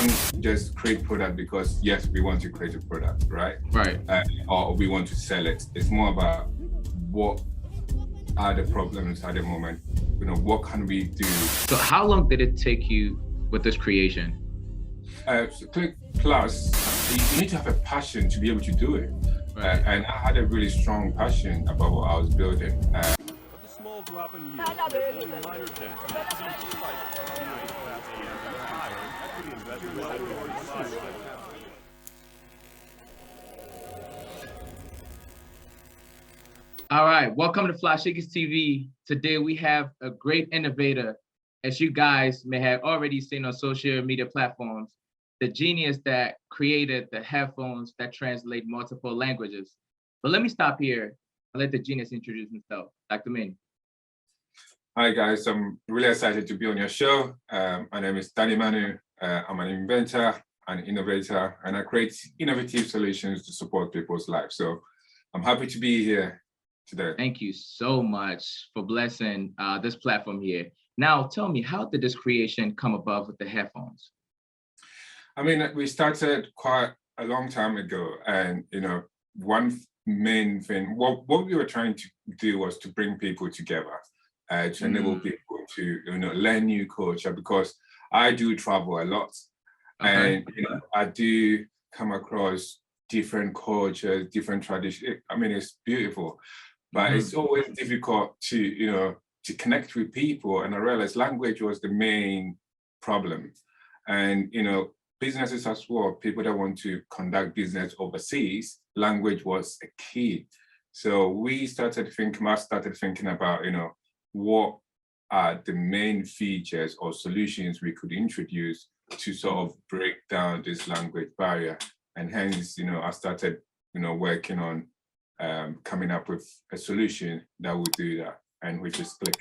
don't just create product because yes, we want to create a product, right? Right. Or we want to sell it. It's more about what are the problems at the moment. You know, what can we do? So how long did it take you with this creation? So Click Plus, you need to have a passion to be able to do it. Right. And I had a really strong passion about what I was building. A small drop in yield, minor tension. All right, welcome to Flyshikis TV. Today we have a great innovator, as you guys may have already seen on social media platforms, the genius that created the headphones that translate multiple languages. But let me stop here and let the genius introduce himself. Dr. Manu. Hi guys, I'm really excited to be on your show. My name is Danny Manu. I'm an inventor, an innovator, and I create innovative solutions to support people's lives. So I'm happy to be here today. Thank you so much for blessing this platform here. Now, tell me, how did this creation come about with the headphones? I mean, we started quite a long time ago, and you know, one main thing, what we were trying to do was to bring people together, to enable people to learn new culture, because I do travel a lot, and I do come across different cultures, different traditions. I mean, it's beautiful, but it's always difficult to to connect with people. And I realized language was the main problem, and businesses as well, people that want to conduct business overseas, language was a key. So I started thinking about, what are the main features or solutions we could introduce to sort of break down this language barrier. And hence, I started, working on coming up with a solution that would do that, and which is Click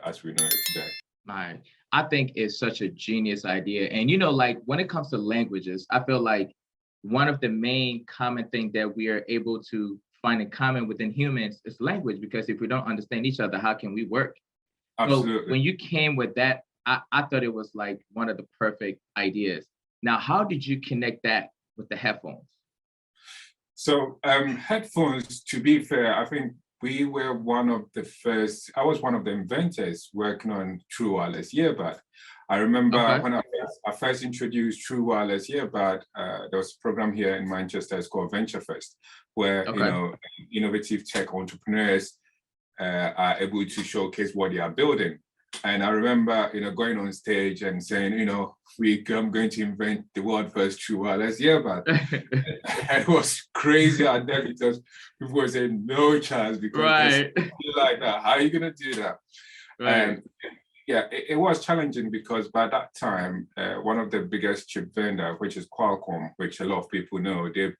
as we know it today. Right. I think it's such a genius idea. And, like when it comes to languages, I feel like one of the main common things that we are able to find in common within humans is language, because if we don't understand each other, how can we work? Absolutely. So when you came with that, I thought it was like one of the perfect ideas. Now, how did you connect that with the headphones? So headphones, to be fair, I think we were one of the first. I was one of the inventors working on True Wireless Earbud. I remember when I first introduced True Wireless Earbud, there was a program here in Manchester. It's called Venture First, where innovative tech entrepreneurs are able to showcase what they are building. And I remember, going on stage and saying, I'm going to invent the world first True Wireless Earbud. And it was crazy at that, because people were saying no chance, because like that. How are you going to do that? Right. And yeah, it was challenging, because by that time, one of the biggest chip vendor, which is Qualcomm, which a lot of people know, they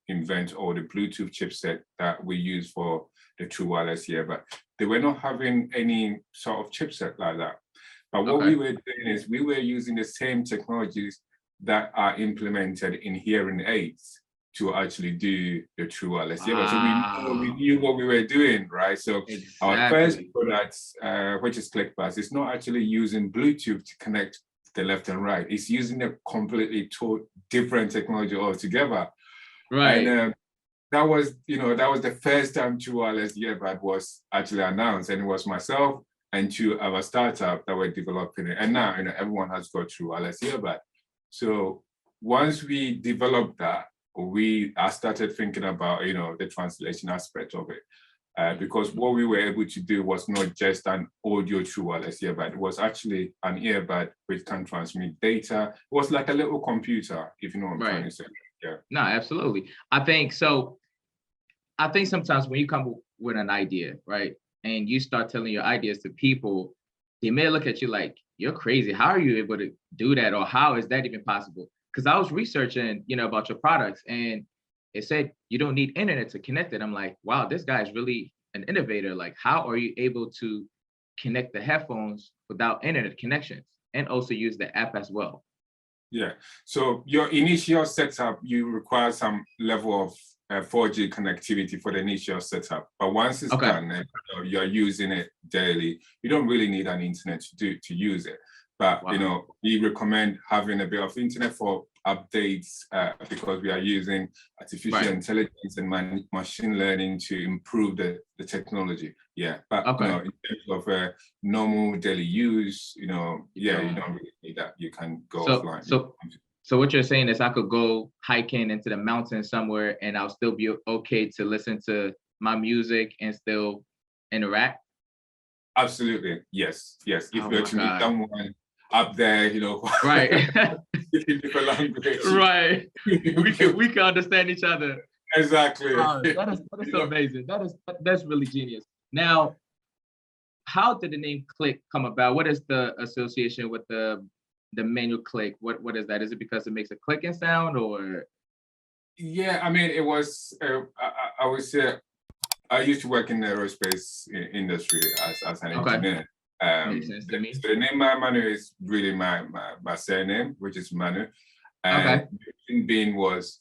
invent all the Bluetooth chipset that we use for the True Wireless Earbud. They were not having any sort of chipset like that. But what we were doing is we were using the same technologies that are implemented in hearing aids to actually do the True Wireless Earbud. So we knew what we were doing, right? So our first product, which is Click Plus, is not actually using Bluetooth to connect the left and right. It's using a completely different technology altogether. Right. And that was the first time True Wireless Earbud was actually announced, and it was myself and two other startups that were developing it. And now, everyone has got True Wireless Earbud. So once we developed that, I started thinking about, the translation aspect of it, because what we were able to do was not just an audio True Wireless Earbud. It was actually an earbud which can transmit data. It was like a little computer, if you know what I'm trying to say. Yeah. No, absolutely. I think sometimes when you come with an idea, right, and you start telling your ideas to people, they may look at you like, you're crazy. How are you able to do that? Or how is that even possible? Because I was researching, about your products, and it said you don't need internet to connect it. I'm like, wow, this guy is really an innovator. Like, how are you able to connect the headphones without internet connections, and also use the app as well? Yeah. So your initial setup, you require some level of 4G connectivity for the initial setup. But once it's done, and you're using it daily, you don't really need an internet to use it. But Wow. we recommend having a bit of internet for updates because we are using artificial Right. intelligence and machine learning to improve the technology. Yeah, but Okay. in terms of normal daily use, yeah, you Yeah. don't really need that. You can go So offline. so what you're saying is I could go hiking into the mountains somewhere and I'll still be okay to listen to my music and still interact? Absolutely, yes, yes. If Oh you're my to meet God. someone up there, Right. speaking different language, Right. We can understand each other. exactly. That is so amazing. That's really genius. Now, how did the name Click come about? What is the association with the menu Click? What is that? Is it because it makes a clicking sound or Yeah, I mean, it was. I would say I used to work in the aerospace industry as an okay? engineer. Makes sense to me. So the name Manu is really my surname, which is Manu. And Okay. the thing being was,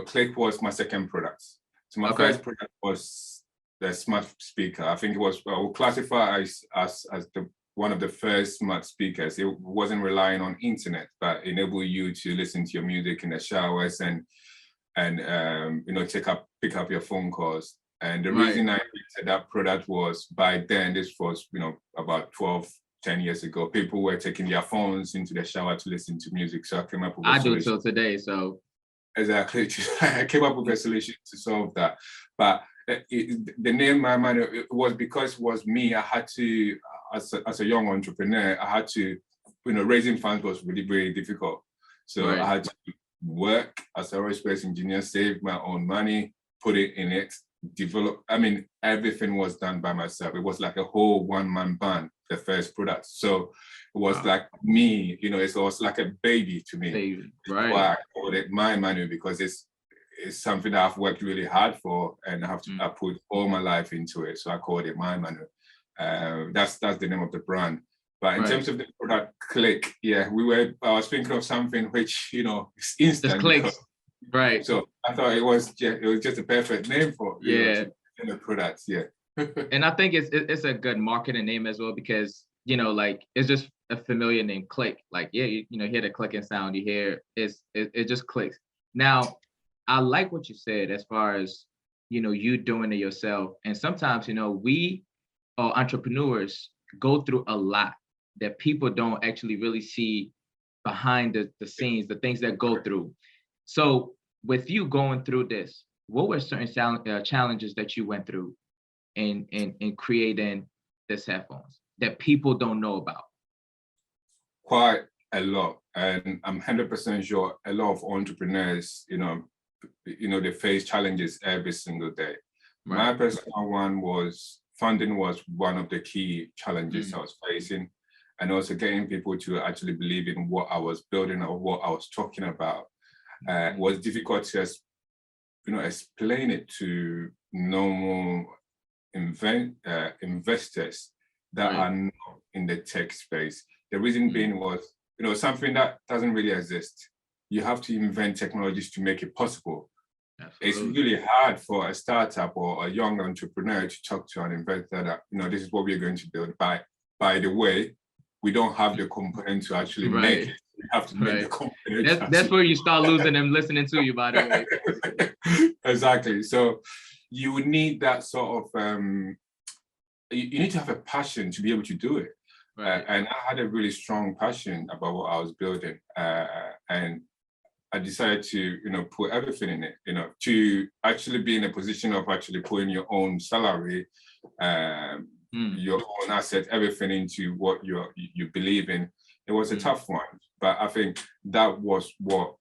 Click was my second product. So my Okay. first product was the smart speaker. I think it was I would classify as the one of the first smart speakers. It wasn't relying on internet, but enable you to listen to your music in the showers and pick up your phone calls. And the Right. reason I picked that product was by then, this was, about 10 years ago, people were taking their phones into the shower to listen to music. So I came up with a I do solution. till today. So Exactly. I came up with a solution to solve that. But the name My Man, it was because it was me. I had to, as a young entrepreneur, I had to, raising funds was really, really difficult. So right. I had to work as an aerospace engineer, save my own money, put it in it, develop. I mean, everything was done by myself. It was like a whole one-man band, the first product. So it was Wow. like me, it was like a baby to me. Say, That's right. why I called it My Manu, because it's something that I've worked really hard for and I put all my life into it. So I called it My Manu. That's the name of the brand. But in Right. terms of the product Click, yeah, I was thinking of something which, is instant. Just clicks. Right. So I thought it was just a perfect name for Yeah. the products. Yeah. And I think it's a good marketing name as well because like it's just a familiar name, Click. Like yeah, you hear the clicking sound, you hear it just clicks. Now, I like what you said as far as you doing it yourself, and sometimes we entrepreneurs go through a lot that people don't actually really see behind the scenes, the things that go through. So with you going through this, what were certain challenges that you went through in creating this headphones that people don't know about? Quite a lot, and I'm 100% sure a lot of entrepreneurs, they face challenges every single day. Right. My personal one was funding was one of the key challenges I was facing, and also getting people to actually believe in what I was building or what I was talking about was difficult to explain it to normal investors that Right. are not in the tech space. The reason being was, something that doesn't really exist. You have to invent technologies to make it possible. Absolutely. It's really hard for a startup or a young entrepreneur to talk to an investor that, this is what we're going to build. By the way, we don't have the component to actually make it. We have to make the component. That's where you start losing them listening to you, by the way. Exactly. So you would need that sort of, you need to have a passion to be able to do it. Right. And I had a really strong passion about what I was building. And I decided to, put everything in it, to actually be in a position of actually putting your own salary, your own asset, everything into what you believe in. It was a tough one, but I think that was what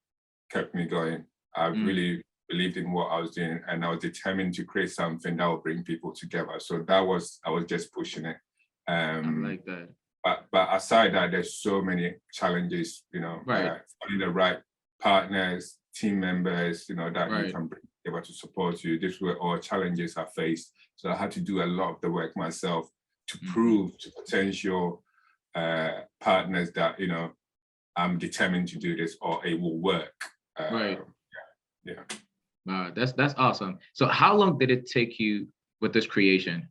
kept me going. I really believed in what I was doing, and I was determined to create something that would bring people together. So I was just pushing it. I like that. But aside that, there's so many challenges, Right. finding the right partners, team members, that Right. you can bring together to support you. These were all challenges I faced. So I had to do a lot of the work myself to prove to potential partners that, I'm determined to do this or it will work. Right. Yeah. That's awesome. So how long did it take you with this creation?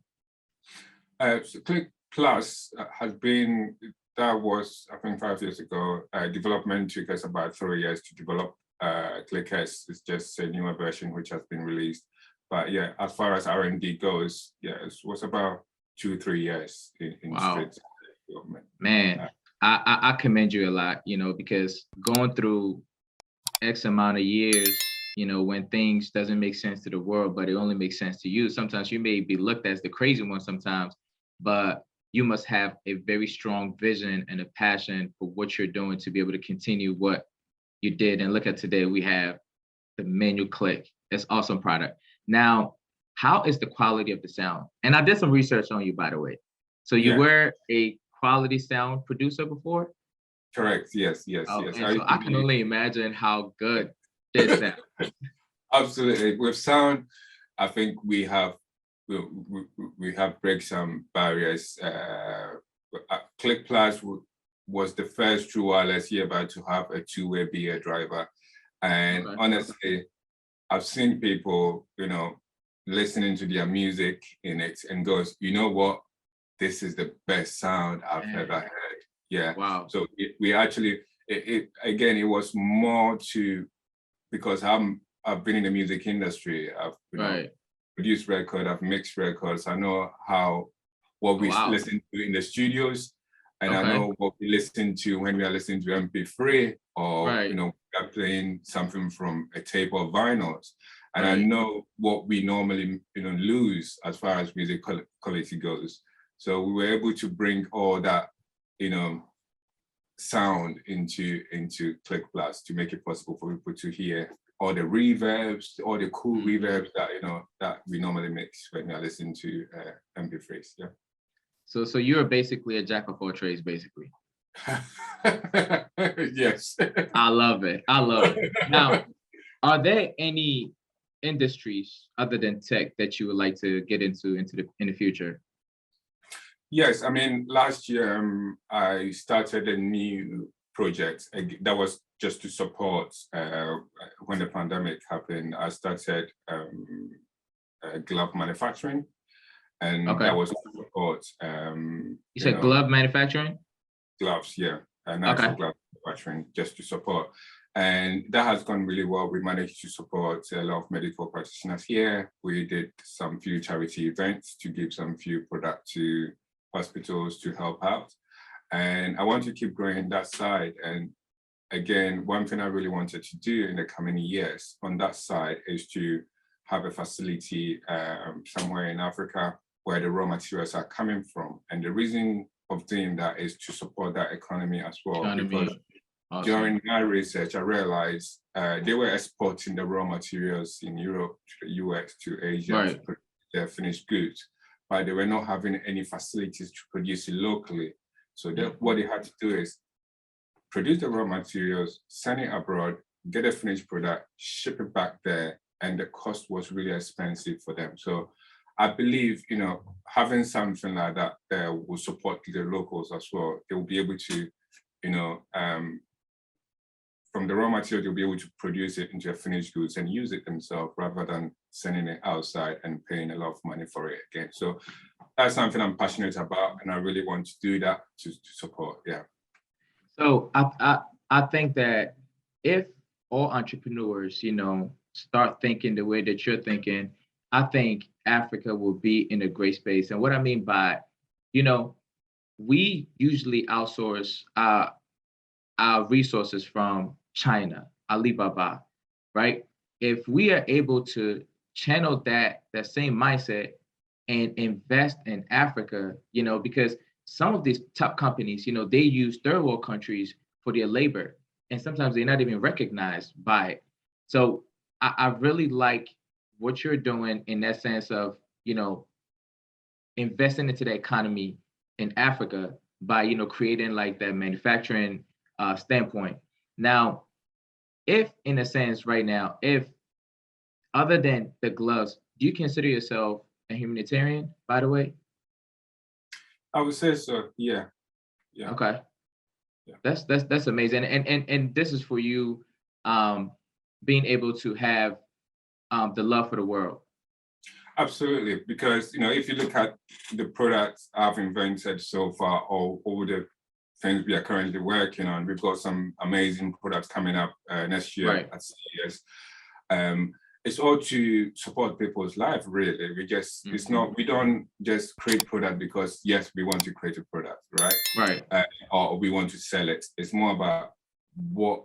So Click Plus has been that was, I think, 5 years ago. Development took us about 3 years to develop. ClickS is just a newer version which has been released. But yeah, as far as R&D goes, yeah, it was about 2-3 years in Wow. straight development. Man, I commend you a lot, because going through X amount of years, when things doesn't make sense to the world, but it only makes sense to you. Sometimes you may be looked at as the crazy one sometimes, but you must have a very strong vision and a passion for what you're doing to be able to continue what you did. And look at today, we have the menu click. It's awesome product. Now, how is the quality of the sound? And I did some research on you, by the way. So you were a quality sound producer before? Correct. Yes. So I can only imagine how good this sounds. Absolutely. With sound, I think we have break some barriers. Click Plus was the first true wireless earbud to have a two-way BA driver, and honestly, I've seen people, listening to their music in it and goes, you know what, this is the best sound I've ever heard. Yeah. Wow. So we actually, it was more to, because I've been in the music industry. I've produced record, I've mixed records. I know what we listen to in the studios, and I know what we listen to when we are listening to MP3, or we are playing something from a tape or vinyls. And I know what we normally lose as far as music quality goes. So we were able to bring all that sound into Click Plus to make it possible for people to hear all the reverbs, all the cool reverbs that we normally mix when we are listening to MP3s. Yeah. So you're basically a jack of all trades, basically. Yes. I love it. Now, are there any industries other than tech that you would like to get into in the future? Yes, I mean, last year I started a new project that was just to support when the pandemic happened. I started glove manufacturing, and that was to support. You said glove manufacturing? Gloves, yeah, natural glove manufacturing, just to support. And that has gone really well. We managed to support a lot of medical practitioners here. We did some few charity events to give some few products to hospitals to help out. And I want to keep growing that side. And again, one thing I really wanted to do in the coming years on that side is to have a facility somewhere in Africa where the raw materials are coming from. And the reason of doing that is to support that economy as well. Because during my research, I realized they were exporting the raw materials in Europe, to the US, to Asia to produce their finished goods, but they were not having any facilities to produce it locally. So what they had to do is produce the raw materials, send it abroad, get a finished product, ship it back there, and the cost was really expensive for them. So I believe, having something like that there will support the locals as well. They will be able to, from the raw material, they'll be able to produce it into a finished goods and use it themselves rather than sending it outside and paying a lot of money for it again. So that's something I'm passionate about, and I really want to do that to support. Yeah. So I think that if all entrepreneurs, start thinking the way that you're thinking, I think Africa will be in a great space. And what I mean by, we usually outsource our resources from China, Alibaba, right? If we are able to channel that same mindset and invest in Africa, because some of these top companies, they use third world countries for their labor, and sometimes they're not even recognized by it. So I really like what you're doing in that sense of, investing into the economy in Africa by, creating like that manufacturing standpoint. Now, if in a sense right now, if other than the gloves, do you consider yourself a humanitarian, by the way? I would say so. Yeah. Okay. Yeah. That's amazing. And this is for you being able to have the love for the world. Absolutely, because if you look at the products I've invented so far, or over the things we are currently working on. We've got some amazing products coming up next year at CES. It's all to support people's life, really. We just, it's not, we don't just create product because, yes, we want to create a product, right? Or we want to sell it. It's more about what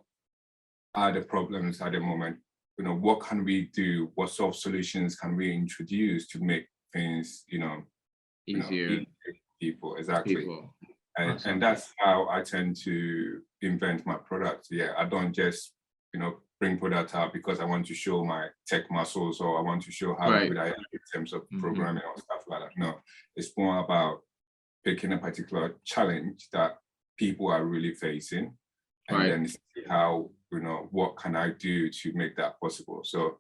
are the problems at the moment? You know, what can we do? What sort of solutions can we introduce to make things, easier for people? Exactly. And that's how I tend to invent my products. Yeah, I don't just, bring product out because I want to show my tech muscles or I want to show how good I am in terms of programming or stuff like that. No, it's more about picking a particular challenge that people are really facing and then see how, what can I do to make that possible? So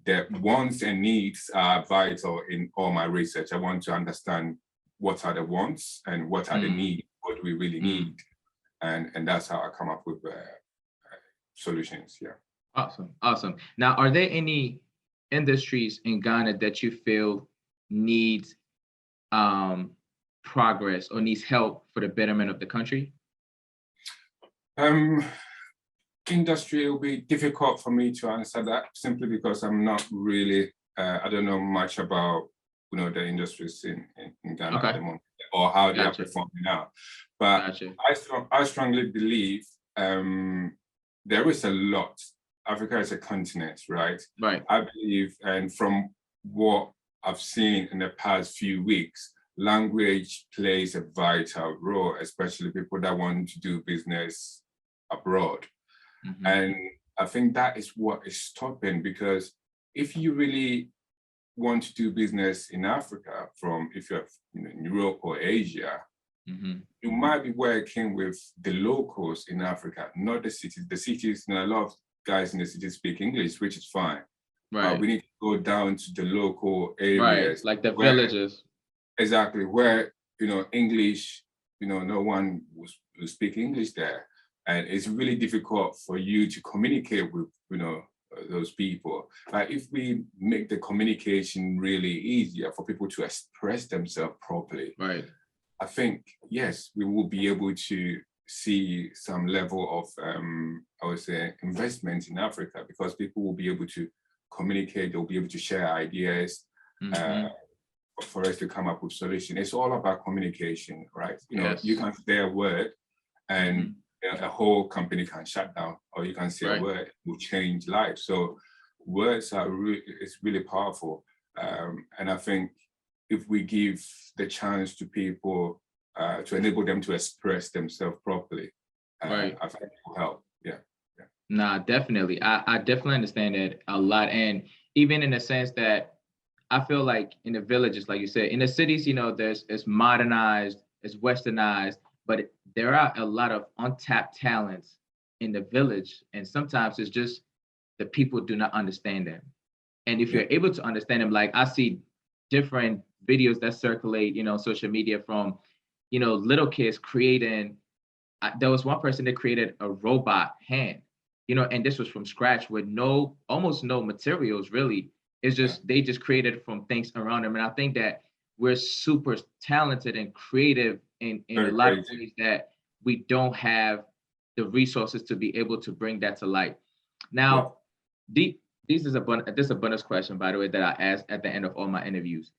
the wants and needs are vital in all my research. I want to understand what are the wants and what are the needs, what do we really need? And that's how I come up with solutions, Awesome. Now, are there any industries in Ghana that you feel needs progress or needs help for the betterment of the country? Industry, it will be difficult for me to answer that simply because I'm not really, I don't know much about, the industries in Ghana at the moment or how they are performing now. But I strongly believe there is a lot. Africa is a continent, right? I believe, and from what I've seen in the past few weeks, language plays a vital role, especially people that want to do business abroad. And I think that is what is stopping, because if you really want to do business in Africa, from if you're in Europe or Asia, you might be working with the locals in Africa, not the cities. The cities, a lot of guys in the cities speak English, which is fine. We need to go down to the local areas. Like the villages. Exactly, where, English, no one will speak English there. And it's really difficult for you to communicate with, those people. But if we make the communication really easier for people to express themselves properly, I think, yes, we will be able to see some level of, I would say, investment in Africa, because people will be able to communicate, they'll be able to share ideas for us to come up with solutions. It's all about communication, right? You can say a word and a whole company can shut down, or you can say a word, it will change lives. So words are it's really powerful. And I think if we give the chance to people to enable them to express themselves properly, I think it will help. Nah, definitely. I definitely understand that a lot. And even in the sense that I feel like in the villages, like you said, in the cities, it's modernized, it's westernized, but there are a lot of untapped talents in the village. And sometimes it's just the people do not understand them. And if you're able to understand them, like I see different videos that circulate, social media from, little kids creating, there was one person that created a robot hand, and this was from scratch with almost no materials really. It's just, they just created from things around them. And I think that we're super talented and creative in a lot of ways that we don't have the resources to be able to bring that to light. Now, this is a bonus question, by the way, that I ask at the end of all my interviews.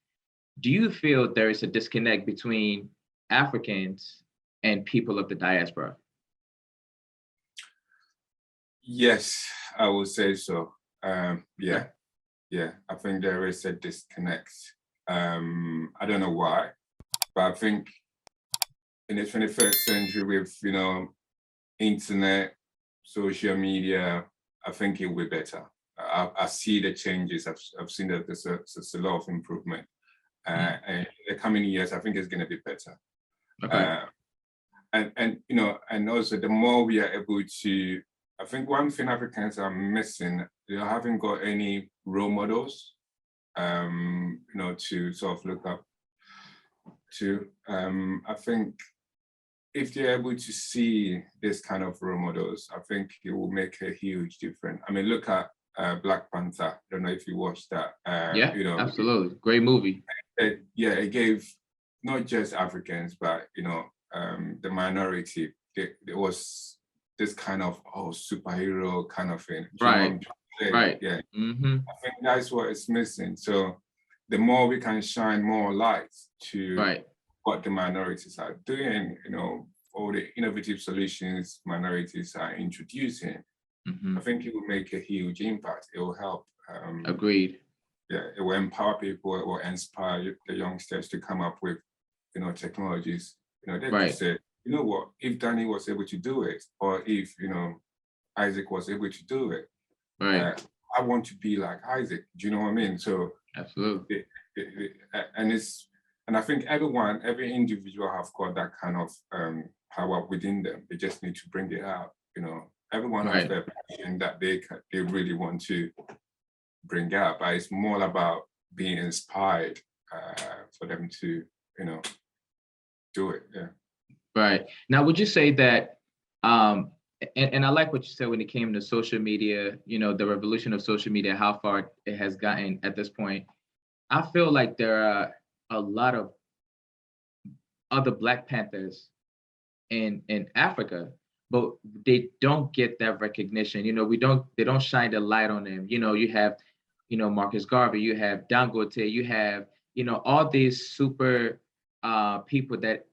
Do you feel there is a disconnect between Africans and people of the diaspora? Yes, I would say so. I think there is a disconnect. I don't know why, but I think in the 21st century with, internet, social media, I think it will be better. I see the changes. I've seen that there's a lot of improvement. And in the coming years, I think it's going to be better. And also the more we are able to, I think one thing Africans are missing, they haven't got any role models, to sort of look up to. I think if they're able to see this kind of role models, I think it will make a huge difference. I mean, look at Black Panther. I don't know if you watched that. Absolutely. Great movie. It gave not just Africans, but, the minority there was this kind of superhero kind of thing. Do you know what I'm trying to say? Right. Yeah. Mm-hmm. I think that's what is missing. So the more we can shine more light to Right. what the minorities are doing, all the innovative solutions minorities are introducing, Mm-hmm. I think it will make a huge impact. It will help. Agreed. Yeah, it will empower people. It will inspire the youngsters to come up with, technologies. They could say, you know what, if Danny was able to do it, or if, Isaac was able to do it, Right. I want to be like Isaac. Do you know what I mean? So Absolutely. And I think every individual have got that kind of power within them. They just need to bring it out. Everyone has their passion that they really want to bring out, but it's more about being inspired for them to, do it. Yeah. Right. Now, would you say that, and I like what you said when it came to social media, the revolution of social media, how far it has gotten at this point. I feel like there are a lot of other Black Panthers in Africa, but they don't get that recognition. They don't shine the light on them. You have, Marcus Garvey, you have Dangote, you have, all these super people that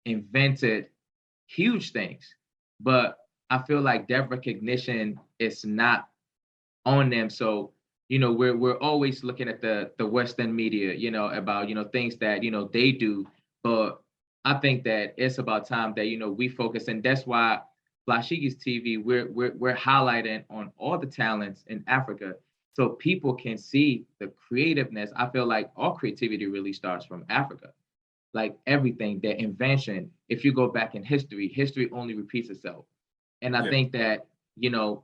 invented huge things, but I feel like that recognition is not on them. So, we're always looking at the Western media, about, things that, they do, but I think that it's about time that, we focus, and that's why Flyshikis TV, we're highlighting on all the talents in Africa so people can see the creativeness. I feel like all creativity really starts from Africa. Like everything, their invention, if you go back in history only repeats itself. And I think that,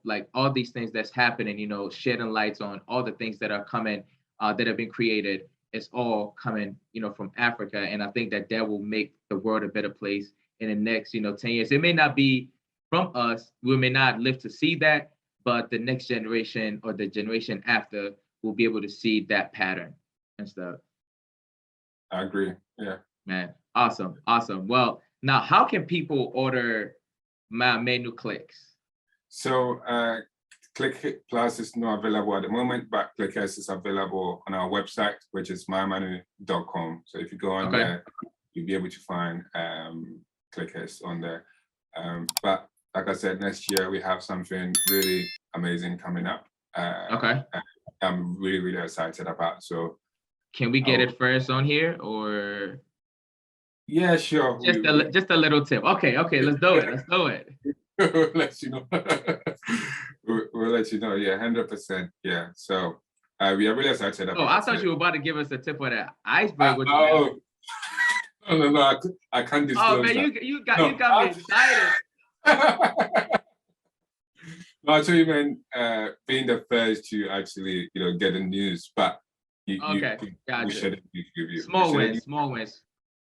like all these things that's happening, shedding lights on all the things that are coming, that have been created, it's all coming, from Africa. And I think that will make the world a better place in the next, 10 years. It may not be from us, we may not live to see that, but the next generation or the generation after will be able to see that pattern and stuff. I agree. Yeah. Man, awesome. Well, now how can people order my menu clicks? So Click Plus is not available at the moment, but ClickS is available on our website, which is mymanu.com. So if you go on there, you'll be able to find ClickS on there. But like I said, next year we have something really amazing coming up. I'm really, really excited about. So can we get it first on here, or? Yeah, sure. Just a little tip. Okay, let's do it. We'll let you know. we'll let you know. Yeah, 100%. Yeah. So we are really excited about. Oh, I thought you were about to give us a tip on that iceberg. No, I can't disclose. Oh man, you got me excited. No, I tell you, man, being the first to actually, get the news, but we share the news with you. Small wins.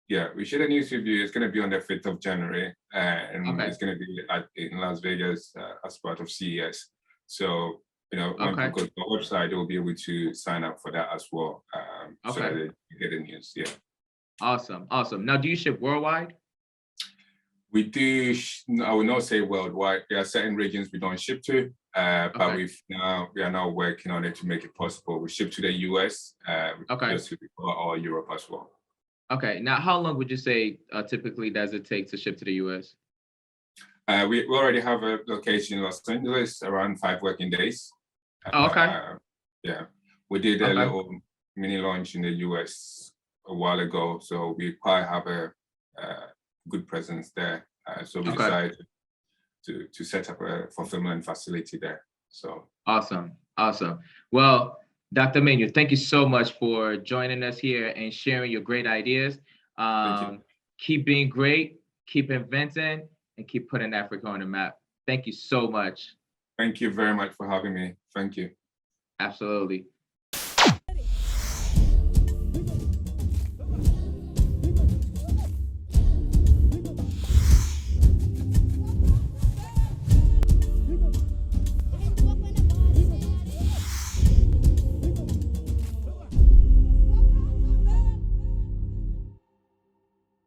Yeah, we share the news with you. It's going to be on the 5th of January, and it's going to be in Las Vegas as part of CES. So, when people go to the website, they will be able to sign up for that as well. So that they get the news. Yeah. Awesome. Now, do you ship worldwide? We do. I will not say worldwide. There are certain regions we don't ship to, but we are now working on it to make it possible. We ship to the US, or Europe as well. Okay. Now, how long would you say typically does it take to ship to the US? We already have a location in Los Angeles, around 5 working days. Yeah, we did a little mini launch in the US a while ago, so we quite have a good presence there. So we decided to set up a fulfillment facility there. So awesome. Well, Dr. Manu, thank you so much for joining us here and sharing your great ideas. Keep being great, keep inventing, and keep putting Africa on the map. Thank you so much. Thank you very much for having me. Thank you. Absolutely.